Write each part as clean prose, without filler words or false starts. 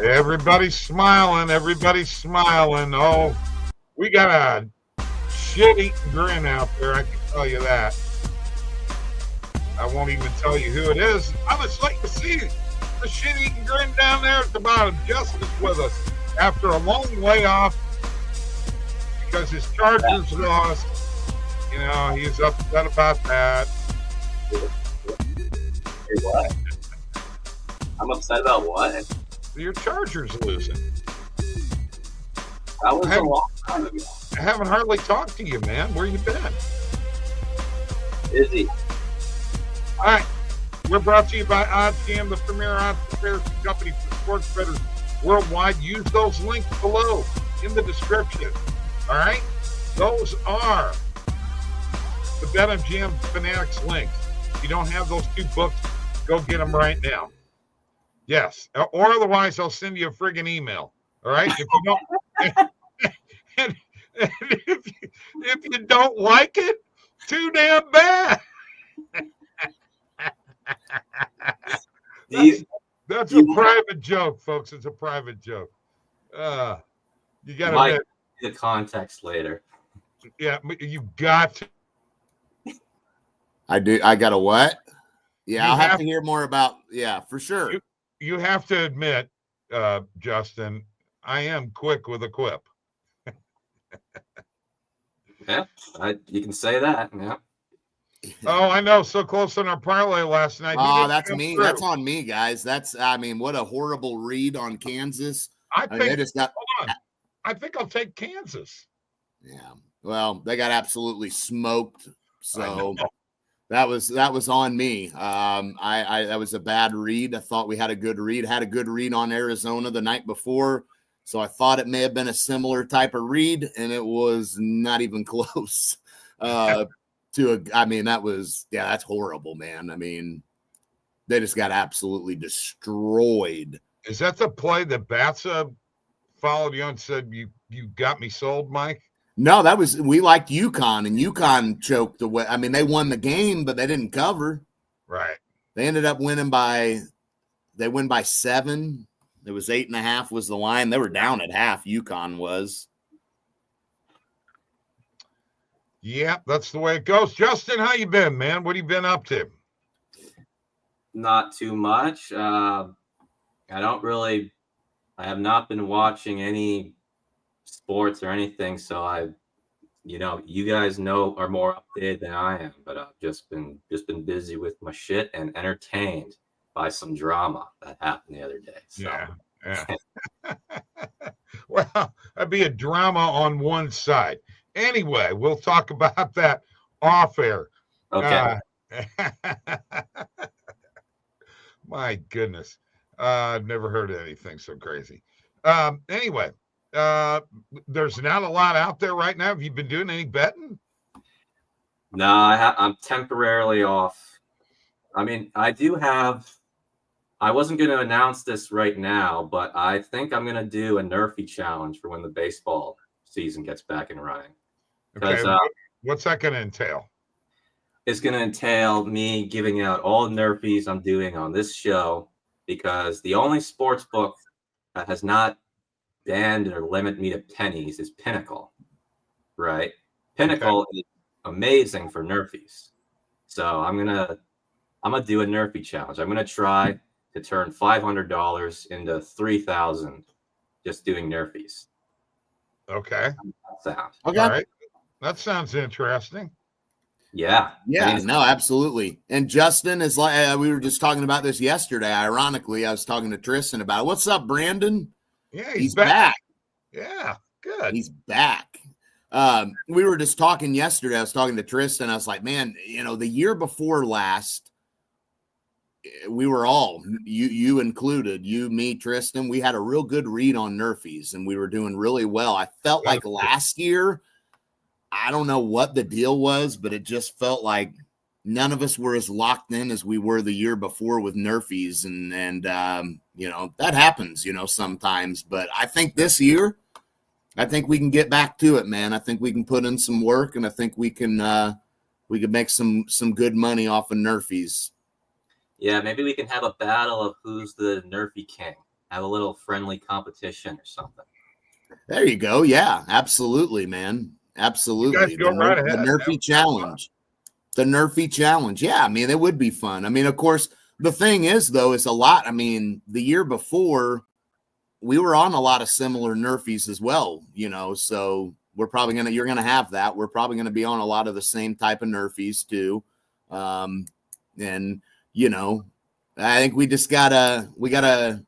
Everybody's smiling. Everybody's smiling. Oh, we got a shit-eating grin out there. I can tell you that. I won't even tell you who it is. I was like to see the shit-eating grin down there at the bottom. Justin's with us after a long layoff because his Chargers lost. You know, he's upset about that. Hey, what? I'm upset about what? Your Chargers losing. That was a long time ago. I haven't hardly talked to you, man. Where you been? Busy. All right. We're brought to you by OddsJam, the premier odds comparison company for sports bettors worldwide. Use those links below in the description. All right? Those are the BetMGM Fanatics links. If you don't have those two books, go get them right now. Yes. Or otherwise, I'll send you a friggin' email. All right? If you don't, and if you don't like it, too damn bad. That's a private joke, folks. It's a private joke. You got to Mike, the context later. Yeah, you got to. I do. I got a what? Yeah, I'll have to hear more about. Yeah, for sure. You have to admit, Justin, I am quick with a quip. Yeah, you can say that. Yeah. Oh, I know. So close on our parlay last night. Oh, that's me. That's on me, guys. I mean, what a horrible read on Kansas. I think they just got. Hold on. I think I'll take Kansas. Yeah. Well, they got absolutely smoked. So that was on me. That was a bad read. I thought we had a good read. Had a good read on Arizona the night before. So I thought it may have been a similar type of read, and it was not even close. That's horrible, man. I mean, they just got absolutely destroyed. Is that the play that Batsa followed you and said, you got me sold, Mike? No, we liked UConn, and UConn choked away. I mean, they won the game, but they didn't cover. Right. They ended up winning they win by 7. It was 8.5 was the line. They were down at half. UConn was. Yeah, that's the way it goes. Justin, how you been, man? What have you been up to? Not too much. I have not been watching any sports or anything, so you guys are more updated than I am, but I've just been busy with my shit and entertained by some drama that happened the other day. So. Yeah. Well, that'd be a drama on one side. Anyway, we'll talk about that off air. Okay. My goodness. I've never heard of anything so crazy. Anyway, there's not a lot out there right now. Have you been doing any betting? No, I'm temporarily off. I mean, I wasn't going to announce this right now, but I think I'm going to do a Nerfy challenge for when the baseball season gets back and running. Okay, what's that going to entail? It's going to entail me giving out all the Nerfies I'm doing on this show, because the only sports book that has not banned or limited me to pennies is Pinnacle, right? Pinnacle is amazing for Nerfies. So I'm gonna do a Nerfy challenge. I'm gonna try to turn $500 into $3,000 just doing Nerfies. Okay. Okay. All right. That sounds interesting. Yeah. Yeah, no, absolutely. And Justin is like, we were just talking about this yesterday. Ironically, I was talking to Tristan about it. What's up, Brandon? Yeah, he's back. Yeah, good. He's back. We were just talking yesterday. I was talking to Tristan. I was like, man, the year before last, we were all, you included, you, me, Tristan, we had a real good read on Nerfies, and we were doing really well. I felt like last year, I don't know what the deal was, but it just felt like none of us were as locked in as we were the year before with Nerfies. And that happens, sometimes. But I think this year, I think we can get back to it, man. I think we can put in some work, and I think we can make some good money off of Nerfies. Yeah, maybe we can have a battle of who's the Nerfy king have a little friendly competition or something. There you go. Yeah, absolutely, man. Absolutely. You guys go right ahead. The Nerfy challenge. The Nerfy challenge. Yeah, I mean, it would be fun. I mean, of course, the thing is, though, is a lot. I mean, the year before, we were on a lot of similar Nerfies as well, you know, so you're going to have that. We're probably going to be on a lot of the same type of Nerfies too. And, you know, I think we gotta,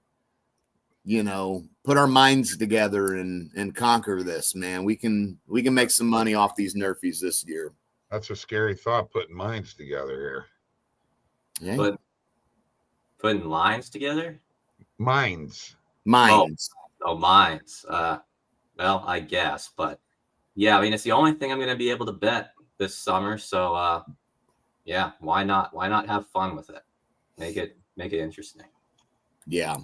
you know, put our minds together and conquer this, man. We can make some money off these Nerfies this year. That's a scary thought, putting minds together here. Yeah. But putting lines together? Minds. Oh, minds. Well, I guess, but yeah, I mean, it's the only thing I'm going to be able to bet this summer. So, yeah, why not? Why not have fun with it? Make it interesting. Yeah.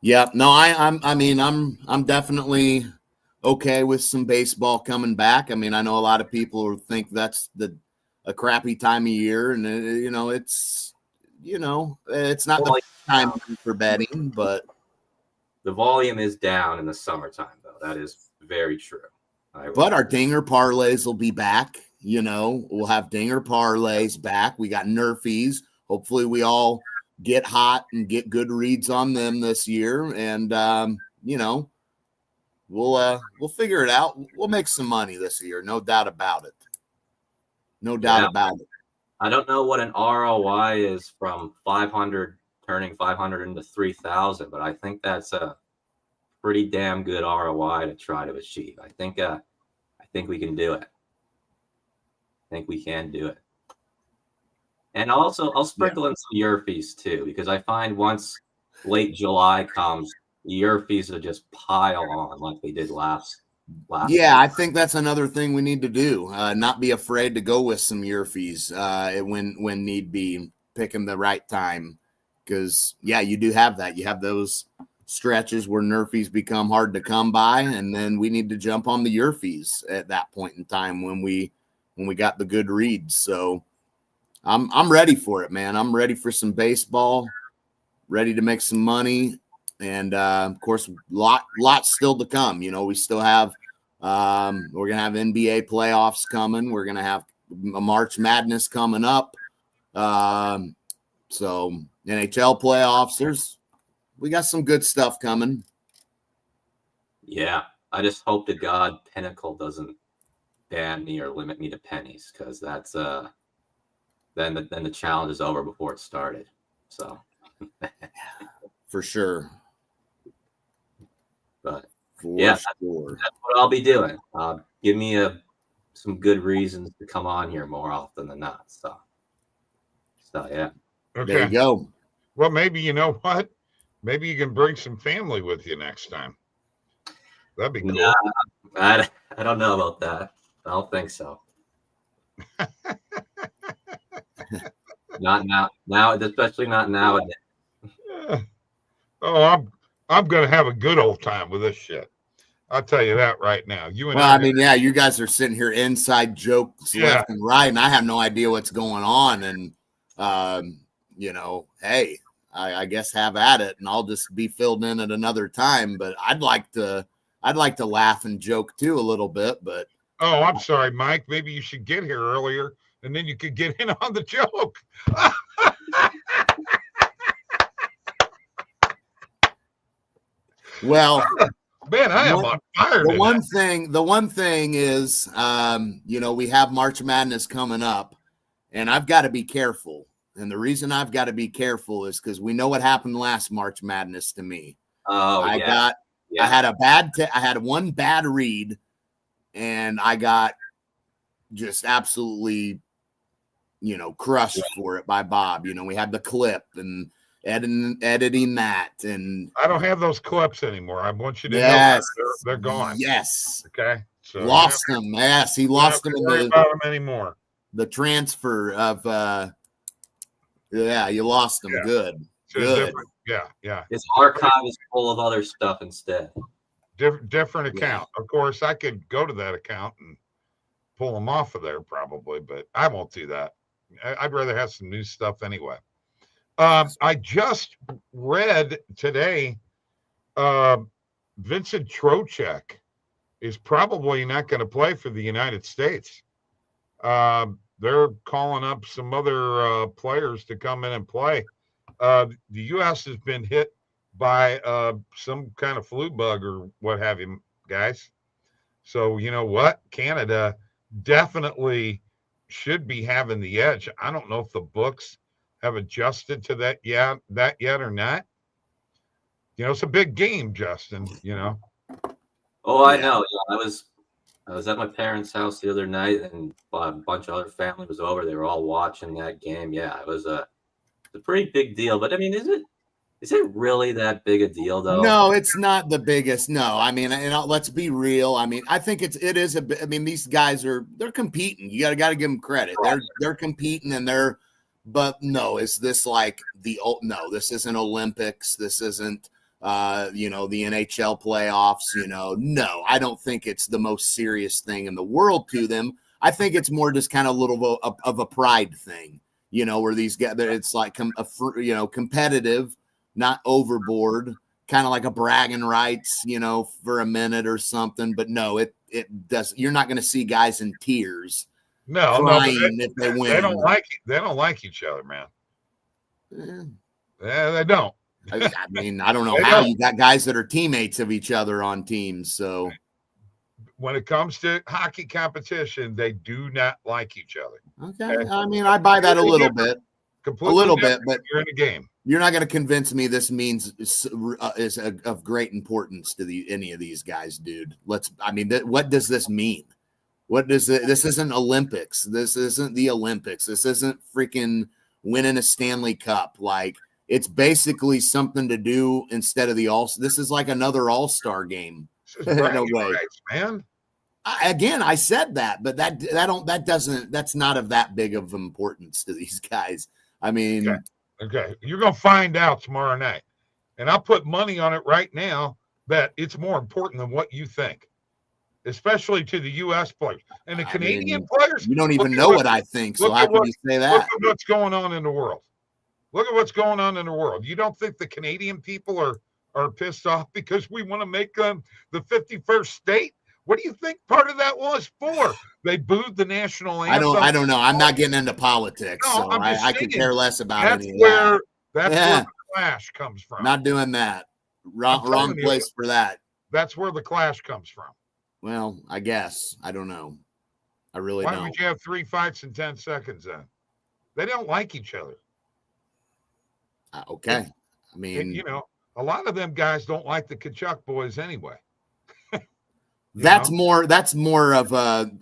Yeah. No, I'm definitely okay with some baseball coming back. I mean, I know a lot of people think that's a crappy time of year, and you know, it's not the time for betting, but the volume is down in the summertime, though. That is very true. But our dinger parlays will be back. You know, we'll have dinger parlays back. We got Nerfies. Hopefully, we all get hot and get good reads on them this year, and you know, we'll figure it out. We'll make some money this year, no doubt about it. No doubt about it. I don't know what an ROI is from 500 turning 500 into 3,000, but I think that's a pretty damn good ROI to try to achieve. I think we can do it. I think we can do it. And also, I'll sprinkle in some year fees too, because I find once late July comes, year fees will just pile on like they did last. Yeah, week. I think that's another thing we need to do. Not be afraid to go with some year fees when need be, picking the right time. Because, yeah, you do have that. You have those stretches where Nerfies become hard to come by, and then we need to jump on the year fees at that point in time when we got the good reads. So I'm ready for it, man. I'm ready for some baseball, ready to make some money. And of course, lots still to come. You know, we still have we're gonna have NBA playoffs coming. We're gonna have a March Madness coming up. So NHL playoffs. We got some good stuff coming. Yeah, I just hope to God Pinnacle doesn't ban me or limit me to pennies, because that's then the challenge is over before it started. So for sure. But for yeah, sure. That's what I'll be doing. Give me some good reasons to come on here more often than not. So yeah. Okay. There you go. Well, maybe you know what? Maybe you can bring some family with you next time. That'd be cool. I don't know about that. I don't think so. Not now, especially not nowadays. Oh, I'm gonna have a good old time with this shit. I'll tell you that right now. You guys are sitting here inside jokes left and right, and I have no idea what's going on. And you know, hey, I guess have at it, and I'll just be filled in at another time. But I'd like to laugh and joke too a little bit. But oh, I'm sorry, Mike. Maybe you should get here earlier, and then you could get in on the joke. Well, man, I am on fire. The one thing is, you know, we have March Madness coming up, and I've got to be careful. And the reason I've got to be careful is because we know what happened last March Madness to me. Oh, I had one bad read, and I got just absolutely, you know, crushed for it by Bob. You know, we had the clip and editing that, and I don't have those clips anymore. I want you to know they're gone. Yes. Okay. So lost them. Yes, he lost them in about them anymore. The transfer of you lost them. Yeah. Good. So good. Yeah. His archive is full of other stuff instead. Different account. Of course, I could go to that account and pull them off of there probably, but I won't do that. I'd rather have some new stuff anyway. I just read today Vincent Trocheck is probably not going to play for the United States. They're calling up some other players to come in and play. The U.S. has been hit by some kind of flu bug or what have you, guys. So you know what? Canada definitely should be having the edge. I don't know if the books have adjusted to that yet or not. You know, it's a big game, Justin. You know. Oh, I know. Yeah, I was at my parents' house the other night, and a bunch of other family was over. They were all watching that game. Yeah, it was a pretty big deal. But I mean, is it really that big a deal, though? No, it's not the biggest. No, I mean, let's be real. I mean, I think it is a bit. I mean, these guys they're competing. You got to give them credit. They're competing, and but no, is this like no, this isn't Olympics. This isn't the NHL playoffs, no, I don't think it's the most serious thing in the world to them. I think it's more just kind of a little of a pride thing, where these guys, it's like, competitive, not overboard, kind of like a bragging rights, for a minute or something. But no, it does. You're not going to see guys in tears. Crying if they win. They don't like each other, man. Yeah, they don't. I mean, I don't know how you got guys that are teammates of each other on teams. So when it comes to hockey competition, they do not like each other. Okay. I mean, I buy that a little bit. Completely a little bit, but you're in a game. You're not going to convince me this means is of great importance to any of these guys, dude. What does this mean? This isn't Olympics. This isn't the Olympics. This isn't freaking winning a Stanley Cup. Like, it's basically something to do instead of this is like another all-star game. In a way. Rights, man. I said that, but that's not of that big of importance to these guys. I mean, okay. You're going to find out tomorrow night. And I'll put money on it right now that it's more important than what you think, especially to the U.S. players. And the Canadian players. You don't even know what I think, so how can you say that? Look at what's going on in the world. Look at what's going on in the world. You don't think the Canadian people are pissed off because we want to make them the 51st state? What do you think part of that was for? They booed the national anthem. I don't know. I'm not getting into politics, so I could care less about any of that. That's where the clash comes from. Not doing that. Wrong place for that. That's where the clash comes from. Well, I guess. I don't know. I really don't. Why would you have 3 fights in 10 seconds then? They don't like each other. Okay. I mean, a lot of them guys don't like the Kachuk boys anyway. That's more of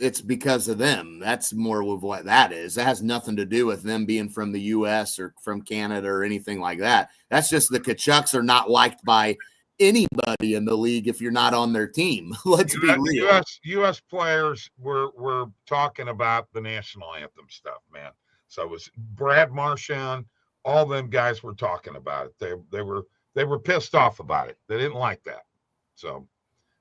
it's because of them. That's more of what that is. That has nothing to do with them being from the U.S. or from Canada or anything like that. That's just the Kachucks are not liked by anybody in the league if you're not on their team. Let's be real. U.S. players were talking about the national anthem stuff, man. So it was Brad Marchand. All them guys were talking about it. They were pissed off about it. They didn't like that. So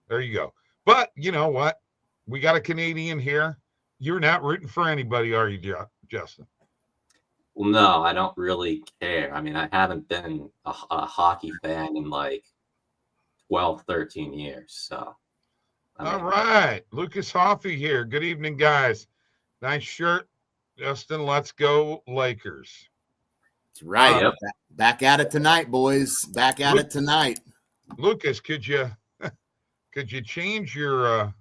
there you go. But you know what? We got a Canadian here. You're not rooting for anybody, are you, Justin? Well, no, I don't really care. I mean, I haven't been a hockey fan in like 12, 13 years. So, all right. Lucas Hoffey here. Good evening, guys. Nice shirt. Justin, let's go Lakers. That's right. Yep. Back at it tonight, boys. Back at it tonight. Lucas, could you change your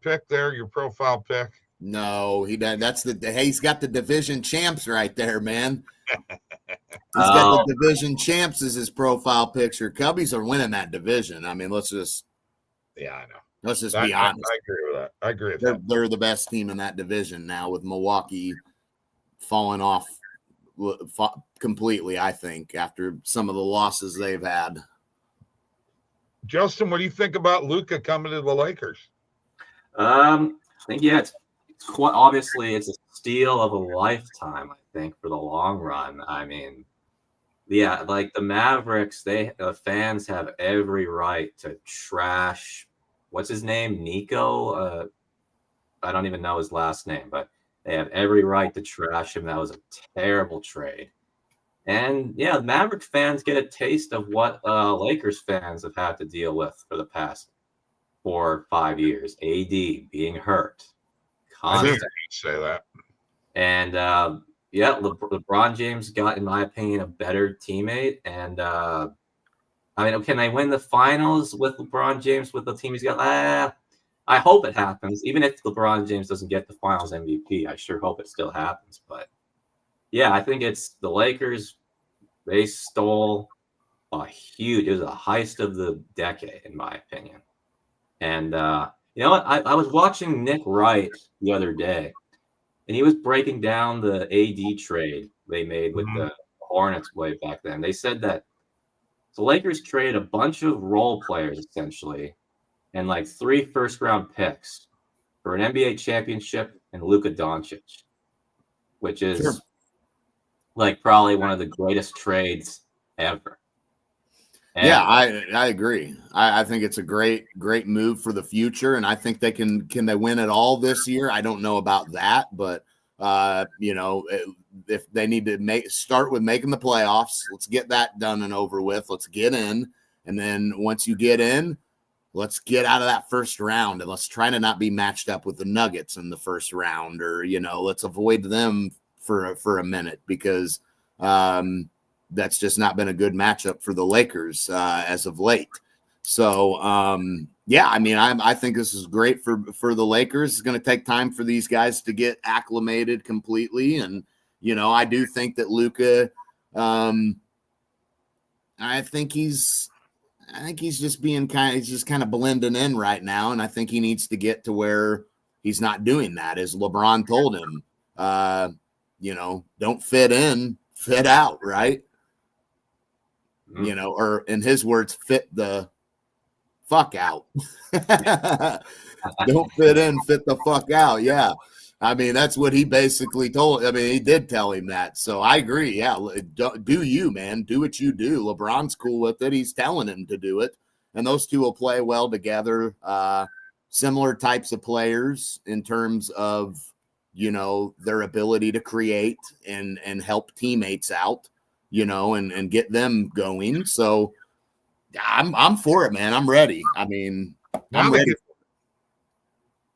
pick there, your profile pick? No, he doesn't. He's got the division champs right there, man. He's got the division champs as his profile picture. Cubbies are winning that division. I mean, let's just. Yeah, I know. Let's just be honest. I agree with that. I agree with that. They're the best team in that division now, with Milwaukee falling off completely, I think, after some of the losses they've had. Justin, what do you think about Luka coming to the Lakers? I think, it's quite obviously it's a steal of a lifetime, I think, for the long run. I mean, yeah, like the Mavericks, the fans have every right to trash. What's his name? Nico? I don't even know his last name, but they have every right to trash him. That was a terrible trade. And yeah, Mavericks fans get a taste of what Lakers fans have had to deal with for the past 4 or 5 years. AD being hurt I knew you constant. say that. And yeah, LeBron James got, in my opinion, a better teammate. And I mean, can they win the finals with LeBron James with the team he's got? I hope it happens. Even if LeBron James doesn't get the finals MVP, I sure hope it still happens. But yeah, I think it's the Lakers. They stole it was a heist of the decade, in my opinion. And you know what? I was watching Nick Wright the other day, and he was breaking down the AD trade they made with the Hornets way back then. They said that the Lakers traded a bunch of role players, essentially, and like 3 first-round picks for an NBA championship and Luka Doncic, which is like probably one of the greatest trades ever. Yeah, I agree. I think it's a great move for the future, and I think they can they win it all this year? I don't know about that, but you know, if they need to start with making the playoffs, let's get that done and over with. Let's get in, and then once you get in, let's get out of that first round, and let's try to not be matched up with the Nuggets in the first round, or you know, let's avoid them for a minute, because that's just not been a good matchup for the Lakers as of late. So, yeah, I mean, I think this is great for the Lakers. It's going to take time for these guys to get acclimated completely. And, you know, I do think that Luka, I think he's just he's just kind of blending in right now. And I think he needs to get to where he's not doing that, as LeBron told him, you know, don't fit in, fit out, right? You know, or in his words, fit the fuck out. Don't fit in, fit the fuck out. Yeah. I mean, that's what he basically told. I mean, he did tell him that. So I agree. Yeah. Do you, man. Do what you do. LeBron's cool with it. He's telling him to do it. And those two will play well together. Similar types of players in terms of, you know, their ability to create and help teammates out, you know, and get them going. So I'm for it, man. I'm ready. I mean, I'm ready.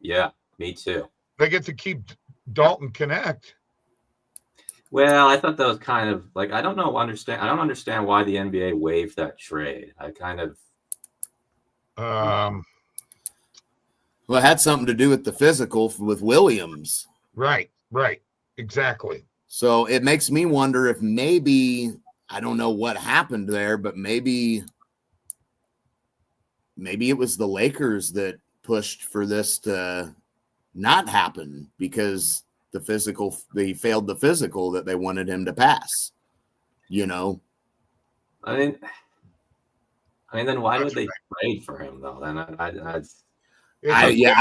Yeah, me too. They get to keep Dalton Connect. Well, I thought that was kind of like, I don't understand why the NBA waived that trade. I kind of well, it had something to do with the physical with Williams. Right, exactly. So it makes me wonder if maybe, I don't know what happened there, but maybe it was the Lakers that pushed for this to not happen, because they failed the physical that they wanted him to pass, you know? I mean, then why would they trade for him though? Then I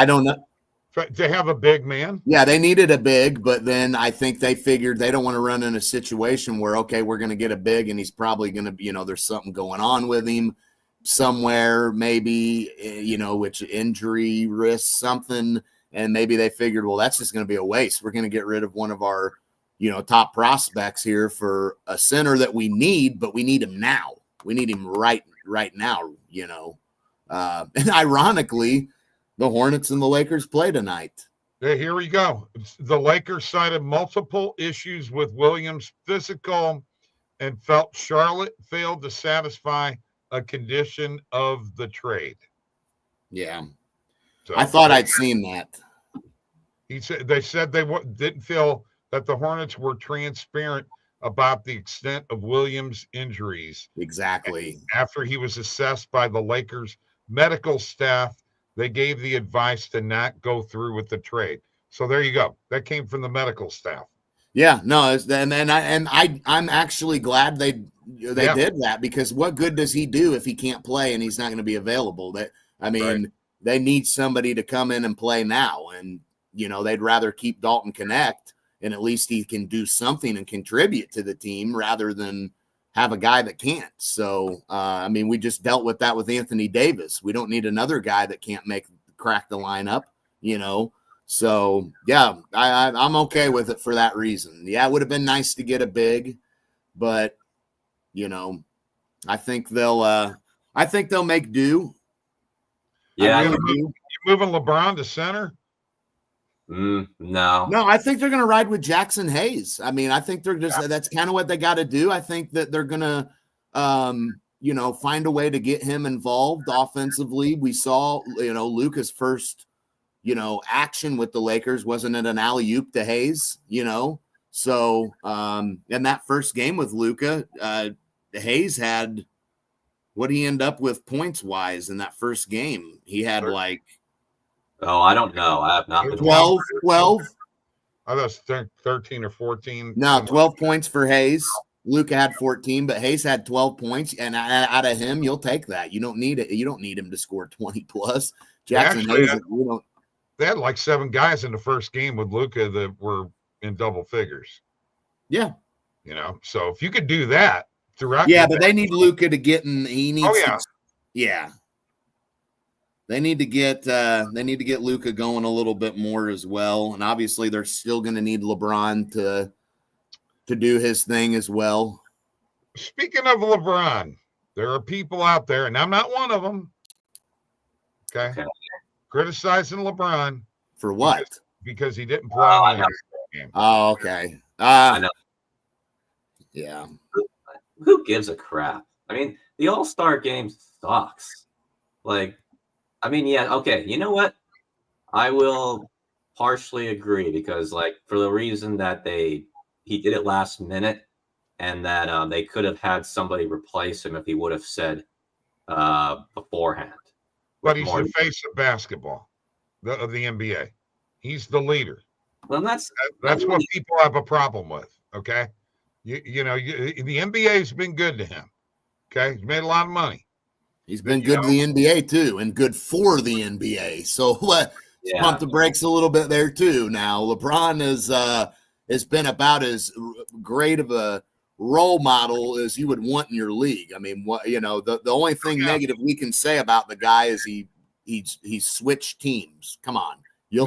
don't know. To have a big man? Yeah, they needed a big, but then I think they figured they don't want to run in a situation where, okay, we're going to get a big and he's probably going to be, you know, there's something going on with him somewhere, maybe, you know, which injury risk, something. And maybe they figured, well, that's just going to be a waste. We're going to get rid of one of our, you know, top prospects here for a center that we need, but we need him now. We need him right now, you know. And ironically, the Hornets and the Lakers play tonight. Here we go. The Lakers cited multiple issues with Williams' physical and felt Charlotte failed to satisfy a condition of the trade. Yeah. So, I thought I'd seen that. They said they didn't feel that the Hornets were transparent about the extent of Williams' injuries. Exactly. After he was assessed by the Lakers medical staff, they gave the advice to not go through with the trade. So there you go. That came from the medical staff. Yeah, no, I'm actually glad they did that, because what good does he do if he can't play and he's not going to be available? They need somebody to come in and play now, and you know, they'd rather keep Dalton Connect, and at least he can do something and contribute to the team rather than have a guy that can't. So, I mean, we just dealt with that with Anthony Davis. We don't need another guy that can't crack the lineup, you know? So yeah, I'm okay with it for that reason. Yeah. It would have been nice to get a big, but I think they'll make do. Yeah, You moving LeBron to center? No, I think they're going to ride with Jackson Hayes. I mean, I think they're just that's kind of what they got to do. I think that they're going to, find a way to get him involved offensively. We saw, Luka's first, action with the Lakers wasn't it an alley-oop to Hayes, So in that first game with Luka, Hayes had what he end up with points wise in that first game. He had like. Oh, I don't know. I have not been 12. I thought it was 13 or 14. No, 12 points for Hayes. Luka had 14, but Hayes had 12 points, and out of him, you'll take that. You don't need it. You don't need him to score 20 plus. Jackson Hayes, they had like 7 guys in the first game with Luka that were in double figures. Yeah, so if you could do that throughout. Yeah, but they need Luka to get in. He needs. Oh yeah, yeah. They need to get Luka going a little bit more as well, and obviously they're still going to need LeBron to do his thing as well. Speaking of LeBron, there are people out there, and I'm not one of them. Okay. Criticizing LeBron for what? Because he didn't play in the game. Oh, okay. I know. Yeah. Who gives a crap? I mean, the All-Star game sucks. Okay. You know what? I will partially agree because, for the reason that he did it last minute, and that they could have had somebody replace him if he would have said beforehand. But he's the face of basketball, of the NBA. He's the leader. Well, that's what people have a problem with. Okay, the NBA has been good to him. Okay, he's made a lot of money. He's been good to the NBA too, and good for the NBA. So let's pump the brakes a little bit there too. Now LeBron has been about as great of a role model as you would want in your league. I mean, the only thing negative we can say about the guy is he switched teams. Come on, he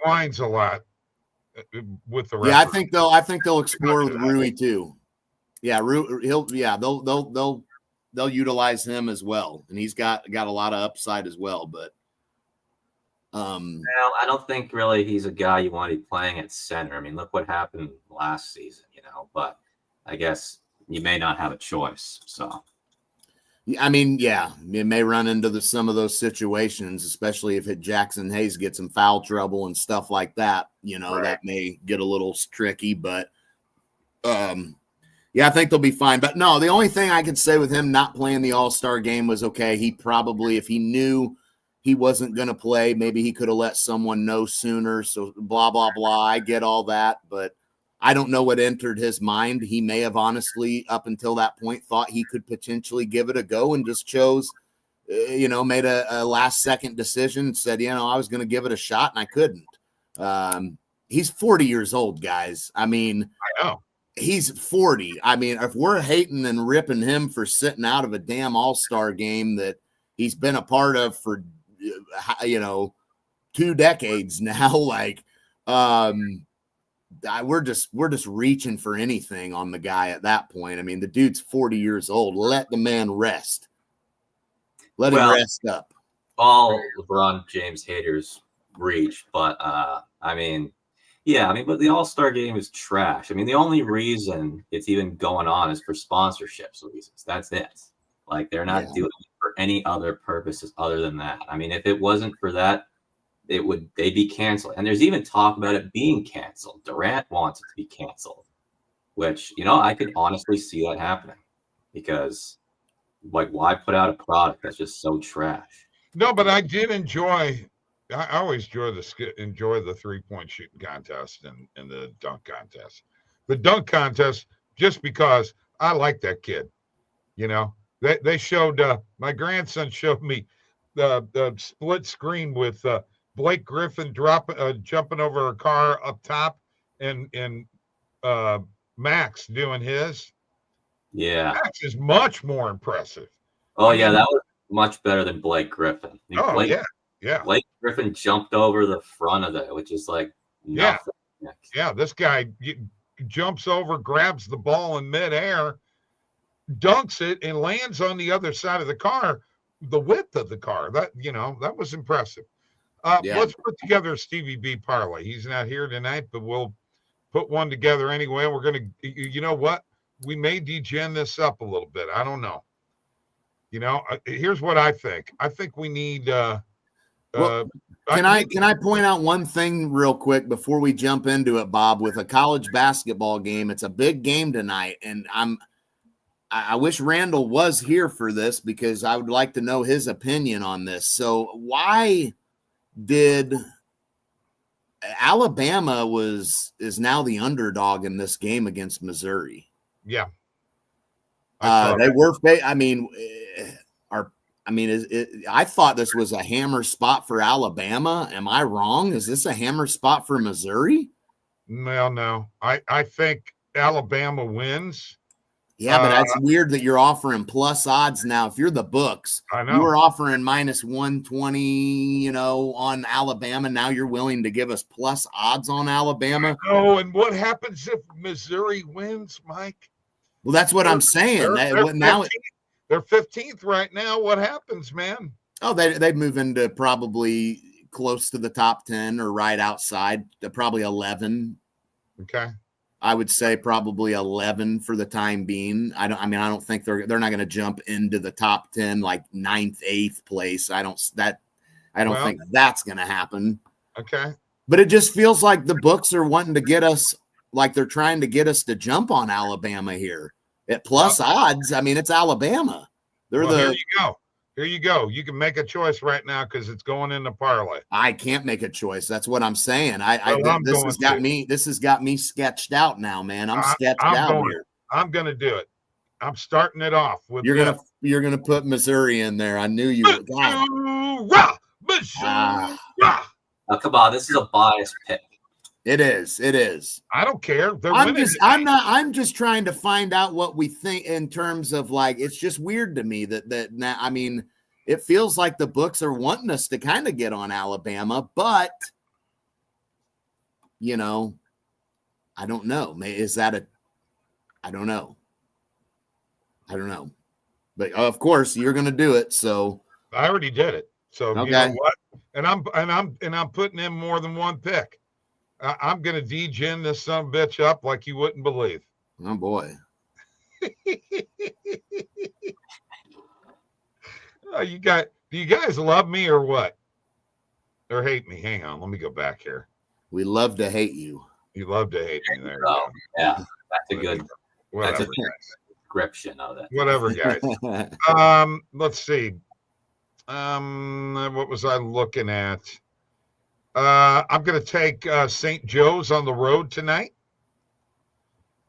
whines a lot with the rest. Yeah, I think they'll explore with Rui too. Yeah, they'll utilize him as well, and he's got a lot of upside as well. But I don't think really he's a guy you want to be playing at center. I mean, look what happened last season, But I guess you may not have a choice. So, I mean, you may run into some of those situations, especially if Jackson Hayes gets in foul trouble and stuff like that. Right. That may get a little tricky. But I think they'll be fine. But no, the only thing I could say with him not playing the All-Star game was okay. He probably, if he knew he wasn't going to play, maybe he could have let someone know sooner. So blah, blah, blah. I get all that, but I don't know what entered his mind. He may have honestly, up until that point, thought he could potentially give it a go and just chose, made a last-second decision, said, I was going to give it a shot, and I couldn't. He's 40 years old, guys. I mean, I know. He's 40. I mean, if we're hating and ripping him for sitting out of a damn All-Star game that he's been a part of for, 2 decades now, we're just reaching for anything on the guy at that point. I mean, the dude's 40 years old. Let the man rest. Let him rest up. All LeBron James haters reach, but but the All-Star game is trash. I mean, the only reason it's even going on is for sponsorships reasons. That's it. They're not doing it for any other purposes other than that. I mean, if it wasn't for that, they'd be canceled. And there's even talk about it being canceled. Durant wants it to be canceled, which, I could honestly see that happening because, why put out a product that's just so trash? No, but I did enjoy. I always enjoy the 3-point shooting contest and the dunk contest. The dunk contest, just because I like that kid. They showed my grandson showed me the split screen with Blake Griffin jumping over a car up top and Max doing his. Yeah, Max is much more impressive. Oh yeah, that was much better than Blake Griffin. Yeah. Blake Griffin jumped over the front of that, which is nothing. Yeah. This guy, jumps over, grabs the ball in midair, dunks it, and lands on the other side of the car, the width of the car. That was impressive. Let's put together a Stevie B parlay. He's not here tonight, but we'll put one together anyway. We're going to, you know what? We may degen this up a little bit. I don't know. Here's what I think. I think we need. Can I point out one thing real quick before we jump into it, Bob? With a college basketball game, it's a big game tonight, and I wish Randall was here for this because I would like to know his opinion on this. So why did Alabama is now the underdog in this game against Missouri? Yeah. They were. I thought this was a hammer spot for Alabama. Am I wrong? Is this a hammer spot for Missouri? No. I think Alabama wins. Yeah, but that's weird that you're offering plus odds now. If you're the books, I know you were offering minus 120, on Alabama. Now you're willing to give us plus odds on Alabama. Oh, and what happens if Missouri wins, Mike? Well, that's what I'm saying. They're 15th right now. What happens, man? Oh, they move into probably close to the top 10 or right outside, probably 11. Okay. I would say probably 11 for the time being. I don't think they're not going to jump into the top 10 like 9th, 8th place. I don't think that's going to happen. Okay. But it just feels like the books are wanting to get us, like they're trying to get us to jump on Alabama here at plus odds. I mean, it's Alabama. Here you go. You can make a choice right now because it's going in the parlay. I can't make a choice. That's what I'm saying. This has got me sketched out now, man. I'm sketched out here. I'm going to do it. I'm starting it off with. You're gonna put Missouri in there. I knew you would. Missouri. Come on, this is a biased pick. It is. I don't care. I'm just trying to find out what we think in terms of like, it's just weird to me that now, I mean, it feels like the books are wanting us to kind of get on Alabama, but I don't know. I don't know. But of course you're going to do it. So I already did it. So okay. You know what? And I'm putting in more than one pick. I'm going to degen this son of a bitch up like you wouldn't believe. Oh, boy. Do you guys love me or what? Or hate me? Hang on. Let me go back here. We love to hate you. You love to hate me. There. Oh, yeah. That's a good description of that. Whatever, guys. Let's see. What was I looking at? I'm going to take St. Joe's on the road tonight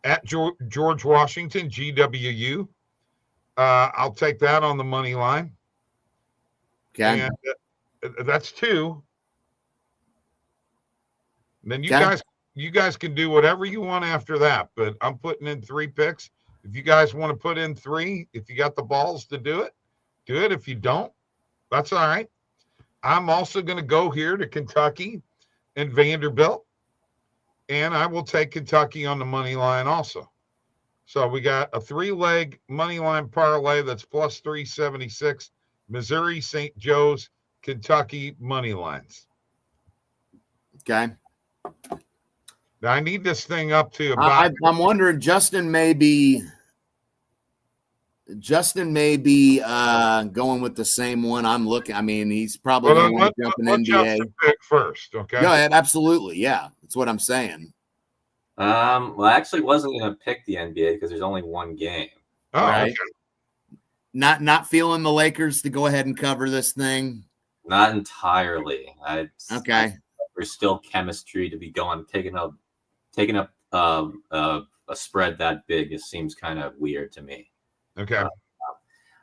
at George Washington, GWU. I'll take that on the money line. Okay. And that's 2. And then you guys can do whatever you want after that, but I'm putting in 3 picks. If you guys want to put in 3, if you got the balls to do it, do it. If you don't, that's all right. I'm also going to go here to Kentucky and Vanderbilt, and I will take Kentucky on the money line also. So we got a 3-leg money line parlay that's plus 376, Missouri, St. Joe's, Kentucky money lines. Okay. Now I need this thing up to about. I'm wondering, Justin may be going with the same one I'm looking. I mean, he's probably going to jump an NBA pick first. Okay. Yeah, absolutely. Yeah, that's what I'm saying. Well, I actually wasn't going to pick the NBA because there's only one game. Oh, right. Okay. Not feeling the Lakers to go ahead and cover this thing. Not entirely. Okay. There's still chemistry to be taking up a spread that big. It seems kind of weird to me. Okay.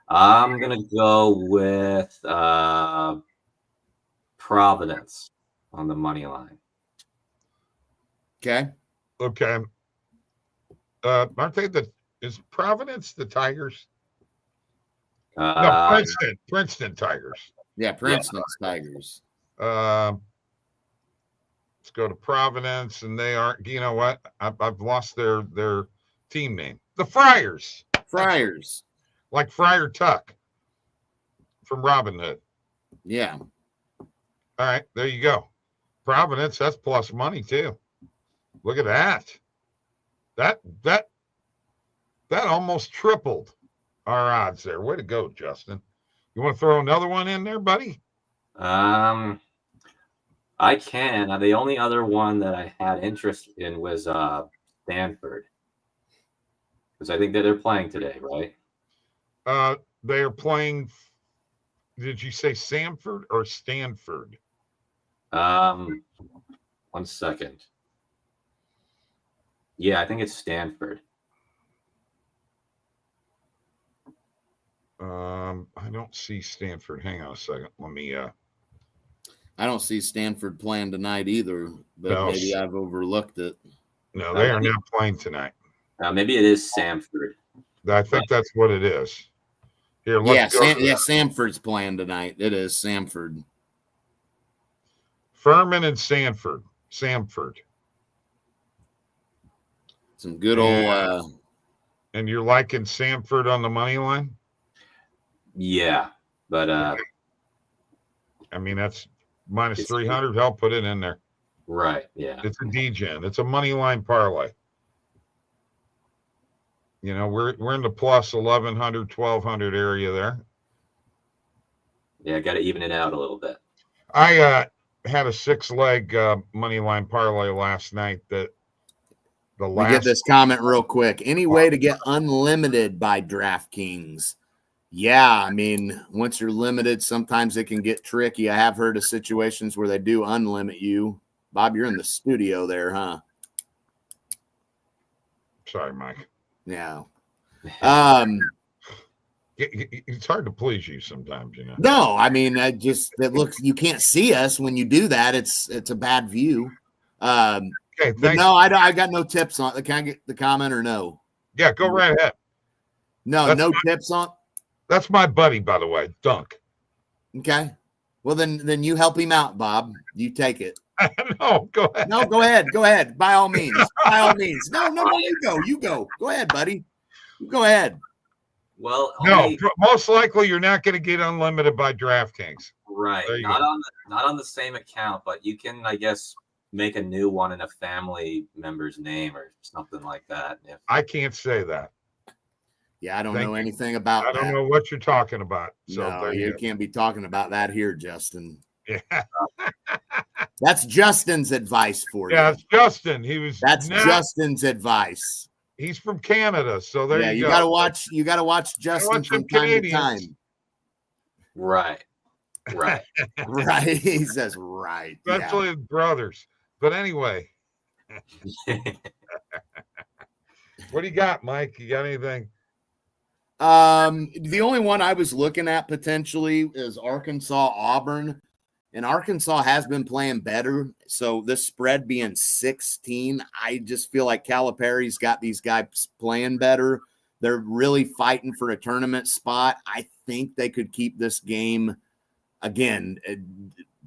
I'm going to go with Providence on the money line. Okay. Okay. Aren't they is Providence the Tigers? No, Princeton Tigers. Yeah, Princeton's Tigers. Let's go to Providence, and they are. You know what? I've lost their team name. The Friars. Friars. Like Friar Tuck from Robin Hood. Yeah. All right, there you go. Providence, that's plus money too. Look at that. That almost tripled our odds there. Way to go, Justin. You want to throw another one in there, buddy? I can. The only other one that I had interest in was Stanford, because I think that they're playing today, right? They are playing. Did you say Samford or Stanford? 1 second. Yeah, I think it's Stanford. I don't see Stanford. Hang on a second. Let me. I don't see Stanford playing tonight either, but No. maybe I've overlooked it. No, they are not playing tonight. Maybe it is Samford. I think that's what it is. Here, let's go. Samford's playing tonight. It is Samford. Furman and Samford. Some good old. And you're liking Samford on the money line? Yeah, but I mean, that's minus 300. Help put it in there. Right. Yeah. It's a DGen. It's a money line parlay. You know, we're in the plus 1,100, 1,200 area there. Yeah, got to even it out a little bit. I had a 6-leg money line parlay last night. That the last. Let me get this comment real quick. Any way to get unlimited by DraftKings? Yeah, I mean, once you're limited, sometimes it can get tricky. I have heard of situations where they do unlimit you. Bob, you're in the studio there, huh? Sorry, Mike. Yeah. It's hard to please you sometimes, you know. No, I mean, it looks, you can't see us when you do that. It's a bad view. Okay, but no, I got no tips on it. Can I get the comment or no? Yeah, go right ahead. No tips on. That's my buddy, by the way, Dunk. Okay. Well, then you help him out, Bob. You take it. No, go ahead. No, go ahead. Go ahead. By all means. By all means. No, you go. Go ahead, buddy. Go ahead. Well, most likely you're not going to get unlimited by DraftKings. Right. Not on the same account, but you can, I guess, make a new one in a family member's name or something like that. I can't say that. Yeah, I don't know anything about that. I don't know what you're talking about. So no, you can't be talking about that here, Justin. Yeah. That's Justin's advice for you. Yeah, it's Justin. That's Justin's advice. He's from Canada, so there you go. You gotta watch Justin from time to time. Right. Right. He says right. Especially brothers. But anyway. What do you got, Mike? You got anything? The only one I was looking at potentially is Arkansas Auburn, and Arkansas has been playing better. So this spread being 16, I just feel like Calipari's got these guys playing better. They're really fighting for a tournament spot. I think they could keep this game again,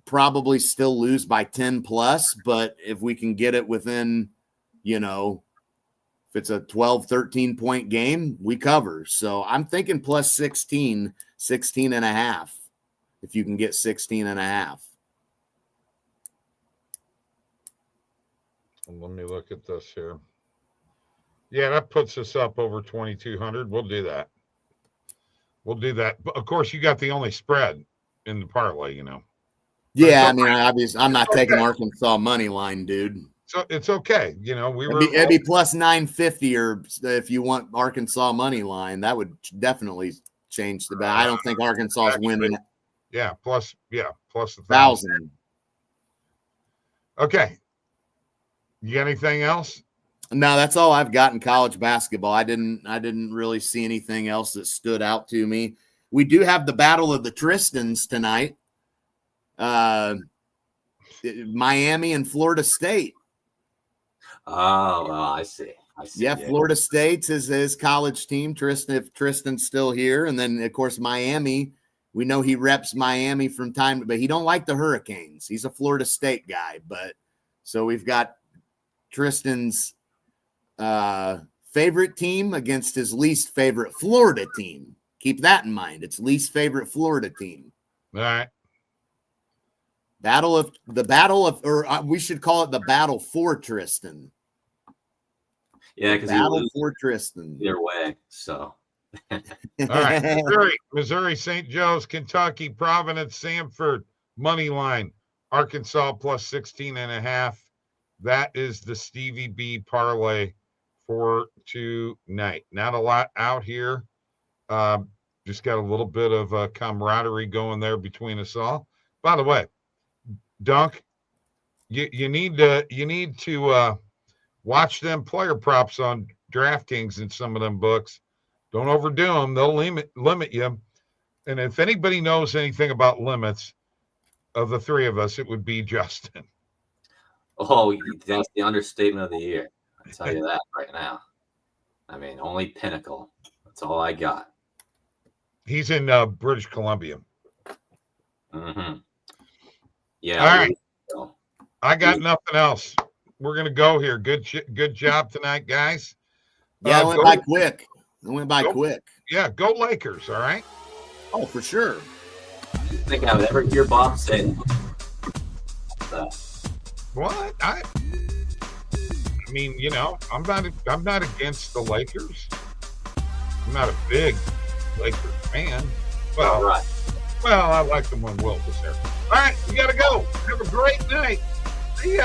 probably still lose by 10 plus, but if we can get it within, if it's a 12, 13 point game, we cover. So I'm thinking plus 16 and a half. If you can get 16 and a half. Let me look at this here. Yeah, that puts us up over 2,200. We'll do that. But of course, you got the only spread in the parlay, Yeah, I mean, obviously, I'm not taking Arkansas money line, dude. So it's okay. It'd be plus 950, or if you want Arkansas money line, that would definitely change the bet. I don't think Arkansas is winning. Yeah, plus 1,000. Okay. You got anything else? No, that's all I've got in college basketball. I didn't really see anything else that stood out to me. We do have the Battle of the Tristans tonight. Miami and Florida State. Oh, well, I see. Yeah, Florida State's his college team. If Tristan's still here, and then of course Miami. We know he reps Miami from time, but he don't like the Hurricanes. He's a Florida State guy, but So we've got Tristan's favorite team against his least favorite Florida team. Keep that in mind. It's least favorite Florida team. All right. We should call it the battle for Tristan. Yeah, because battle for Tristan. Either way, so. All right. Missouri, St. Joe's, Kentucky, Providence, Sanford, money line, Arkansas plus 16.5. That is the Stevie B parlay for tonight. Not a lot out here. Just got a little bit of camaraderie going there between us all. By the way, Dunk, you need to watch them player props on DraftKings in some of them books. Don't overdo them; they'll limit you. And if anybody knows anything about limits, of the three of us, it would be Justin. Oh, that's the understatement of the year. I'll tell you that right now. I mean, only Pinnacle. That's all I got. He's in British Columbia. Mm-hmm. Yeah. All right. I got nothing else. We're gonna go here. Good job tonight, guys. Yeah, it went by quick. Quick. Yeah, go Lakers. All right. Oh, for sure. I think I would ever hear Bob say that. What? I mean, you know, I'm not against the Lakers. I'm not a big Lakers fan. Well, right. Well, I like them when Wilt was there. All right, we got to go. Have a great night.